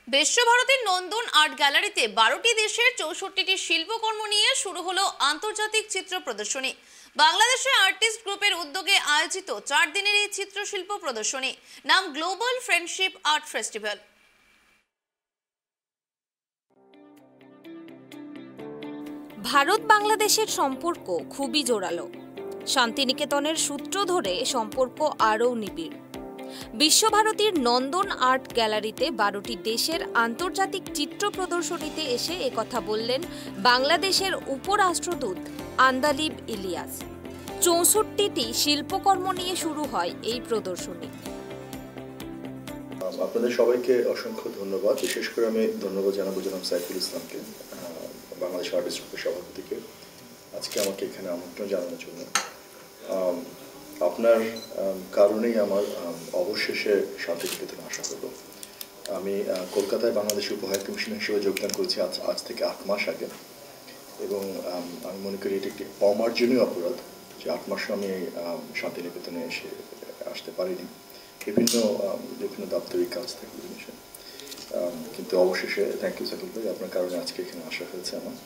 বিশ্বভারতীর নন্দন আর্ট গ্যালারিতে 12টি দেশের 64টি শিল্পকর্ম নিয়ে শুরু হলো আন্তর্জাতিক চিত্র প্রদর্শনী। বাংলাদেশের আর্টিস্ট গ্রুপের উদ্যোগে আয়োজিত 4 দিনের এই চিত্রশিল্প প্রদর্শনী নাম global friendship art festival. Bharat বাংলাদেশের সম্পর্ক খুবই জোরালো। শান্তিনিকেতনের সূত্র ধরে সম্পর্ক আরও নিবিড়। বিশ্বভারতীর নন্দন আর্ট গ্যালারিতে 12টি দেশের আন্তর্জাতিক চিত্র প্রদর্শনীতে এসে একথা বললেন বাংলাদেশের উপরাষ্ট্রদূত আন্দালিব ইলিয়াস। 64টি শিল্পকর্ম নিয়ে শুরু হয় এই প্রদর্শনী। আপনাদের সবাইকে অসংখ্য ধন্যবাদ। বিশেষ করে আমি ধন্যবাদ জানাবো জনাব সাইফুল ইসলামকে, বাংলাদেশ আর্টিস্ট গ্রুপের সভাপতিকে, আজকে আমাকে এখানে আমন্ত্রণ জানানোর জন্য। আপনার কারণেই আমার অবশেষে শান্তিনিকেতনে আসা হলো। আমি কলকাতায় বাংলাদেশের উপহার কমিশনার হিসেবে যোগদান করেছি আজ থেকে 8 মাস আগে, এবং আমি মনে করি এটি একটি অমার্জনীয় অপরাধ যে 8 মাসও আমি শান্তিনিকেতনে আসতে পারিনি, বিভিন্ন দাপ্তরিক কাজ থেকে কিন্তু অবশেষে থ্যাংক ইউ সাইফুল ভাই, আপনার কারণে আজকে এখানে আসা হয়েছে আমার।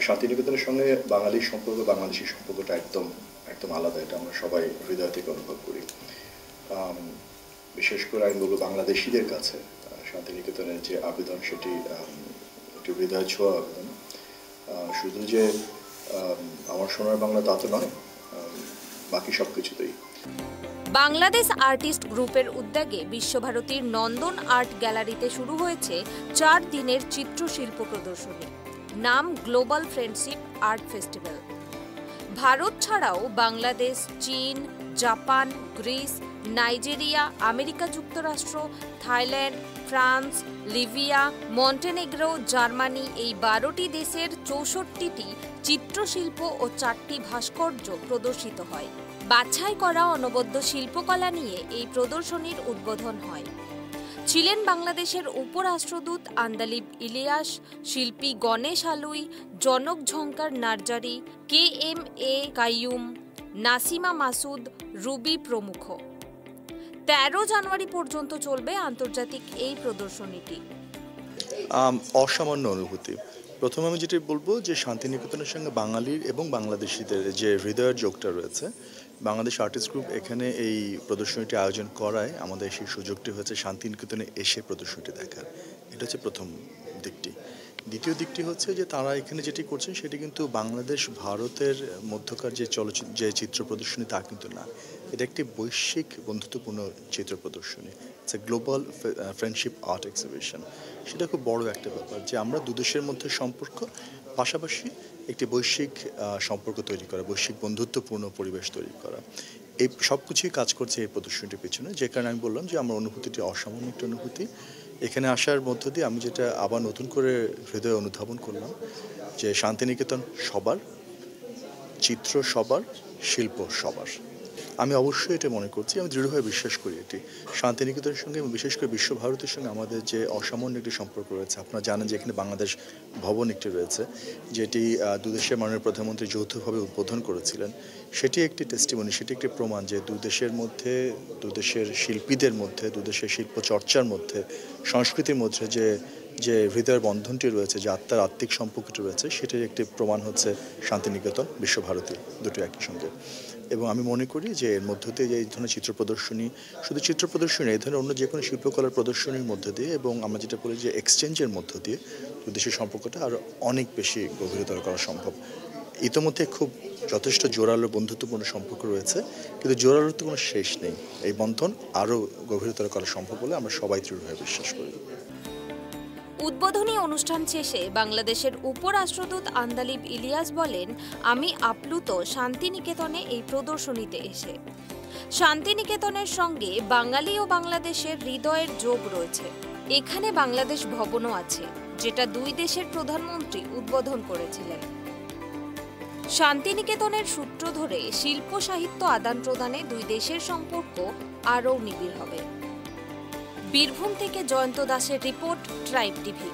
শান্তিনিকেতনের সঙ্গে বাঙালির সম্পর্ক, বাংলাদেশি সম্পর্কটা একদম আলাদা, এটা আমরা সবাই হৃদয় থেকে অনুভব করি। বিশেষ করে আমি বলবো বাংলাদেশিদের কাছে শান্তিনিকেতনের যে আবেদন সেটি একটি হৃদয় ছোঁয়া আবেদন। শুধু যে আমার সোনার বাংলা তা তো নয়, বাকি সব কিছুতেই। বাংলাদেশ আর্টিস্ট গ্রুপের উদ্যোগে বিশ্বভারতীর নন্দন আর্ট গ্যালারিতে শুরু হয়েছে 4 দিনের চিত্রশিল্প প্রদর্শনী, নাম global friendship art festival. Bharat ছাড়াও বাংলাদেশ, চীন, জাপান, গ্রিস, নাইজেরিয়া, আমেরিকা যুক্তরাষ্ট্র, Thailand, France, Libya, Montenegro, Germany এই 12টি দেশের 64টি চিত্রশিল্প ও 4টি ভাস্কর্য প্রদর্শিত হয়। বাছাই করা অনবদ্য শিল্পকলা নিয়ে এই প্রদর্শনীর উদ্বোধন হয়। ছিলেন বাংলাদেশের উপরাষ্ট্রদূত আন্দালিব ইলিয়াস, শিল্পী গণেশ আলুই, জনক ঝঙ্কার নার্জারি, KMA কাইয়ুম, নাসিমা মাসুদ, রুবি প্রমুখ। 13 জানুয়ারি পর্যন্ত চলবে আন্তর্জাতিক এই প্রদর্শনীটি। অসামান্য অনুভূতি। প্রথমে আমি যেটি বলবো যে শান্তিনিকেতনের সঙ্গে বাঙালির এবং বাংলাদেশিদের যে হৃদয়ের যোগটা রয়েছে, বাংলাদেশ আর্টিস্ট গ্রুপ এখানে এই প্রদর্শনীটি আয়োজন করায় আমাদের সেই সুযোগটি হয়েছে শান্তিনিকেতনে এসে প্রদর্শনীটি দেখার। এটা হচ্ছে প্রথম দিকটি। দ্বিতীয় দিকটি হচ্ছে যে তারা এখানে যেটি করছেন সেটি কিন্তু বাংলাদেশ ভারতের মধ্যকার যে চিত্র প্রদর্শনী তা কিন্তু না, এটা একটি বৈশ্বিক বন্ধুত্বপূর্ণ চিত্র প্রদর্শনী। It's a global friendship art exhibition. সেটা খুব বড় একটা ব্যাপার যে আমরা দুদেশের মধ্যে সম্পর্ক, পাশাপাশি একটি বৈশ্বিক সম্পর্ক তৈরি করা, বৈশ্বিক বন্ধুত্বপূর্ণ পরিবেশ তৈরি করা, এই সব কিছুই কাজ করছে এই প্রদর্শনীটির পেছনে। যে কারণে আমি বললাম যে আমার অনুভূতিটি অসামান্য একটা অনুভূতি। এখানে আসার মধ্য দিয়ে আমি যেটা আবার নতুন করে হৃদয়ে অনুধাবন করলাম যে শান্তিনিকেতন সবার, চিত্র সবার, শিল্প সবার। আমি অবশ্যই এটা মনে করছি, আমি দৃঢ়ভাবে বিশ্বাস করি এটি শান্তিনিকেতনের সঙ্গে এবং বিশেষ করে বিশ্বভারতীর সঙ্গে আমাদের যে অসামান্য একটি সম্পর্ক রয়েছে। আপনারা জানেন যে এখানে বাংলাদেশ ভবন একটি রয়েছে, যেটি দুদেশের মাননীয় প্রধানমন্ত্রী যৌথভাবে উদ্বোধন করেছিলেন। সেটি একটি টেস্টিমনি, সেটি একটি প্রমাণ যে দুদেশের মধ্যে, দুদেশের শিল্পীদের মধ্যে, দুদেশের শিল্প চর্চার মধ্যে, সংস্কৃতির মধ্যে যে হৃদয়ের বন্ধনটি রয়েছে, যে আত্মার আত্মিক সম্পর্কটি রয়েছে, সেটির একটি প্রমাণ হচ্ছে শান্তিনিকেতন, বিশ্বভারতী, দুটো একই সঙ্গে। এবং আমি মনে করি যে এর মধ্য দিয়ে যে এই ধরনের চিত্র প্রদর্শনী, শুধু চিত্র প্রদর্শনী, এই ধরনের অন্য যে কোনো শিল্পকলার প্রদর্শনীর মধ্য দিয়ে এবং আমরা যেটা বলি যে এক্সচেঞ্জের মধ্য দিয়ে দুদেশের সম্পর্কটা আরও অনেক বেশি গভীরতর করা সম্ভব। ইতিমধ্যে খুব যথেষ্ট জোরালো বন্ধুত্বপূর্ণ সম্পর্ক রয়েছে, কিন্তু জোরালোর তো কোনো শেষ নেই। এই বন্ধন আরও গভীরতর করা সম্ভব বলে আমরা সবাই দৃঢ়ভাবে বিশ্বাস করি। উদ্বোধনী অনুষ্ঠান শেষে বাংলাদেশের উপরাষ্ট্রদূত আন্দালিব ইলিয়াস বলেন, আমি আপ্লুত শান্তিনিকেতনে এই প্রদর্শনীতে এসে। শান্তিনিকেতনের সঙ্গে বাঙালি ও বাংলাদেশের হৃদয়ের যোগ রয়েছে। এখানে বাংলাদেশ ভবনও আছে, যেটা 2 দেশের প্রধানমন্ত্রী উদ্বোধন করেছিলেন। শান্তিনিকেতনের সূত্র ধরে শিল্প সাহিত্য আদান প্রদানে 2 দেশের সম্পর্ক আরও নিবিড় হবে। বীরভূম থেকে জয়ন্ত দাসের রিপোর্ট, ট্রাইব টিভি।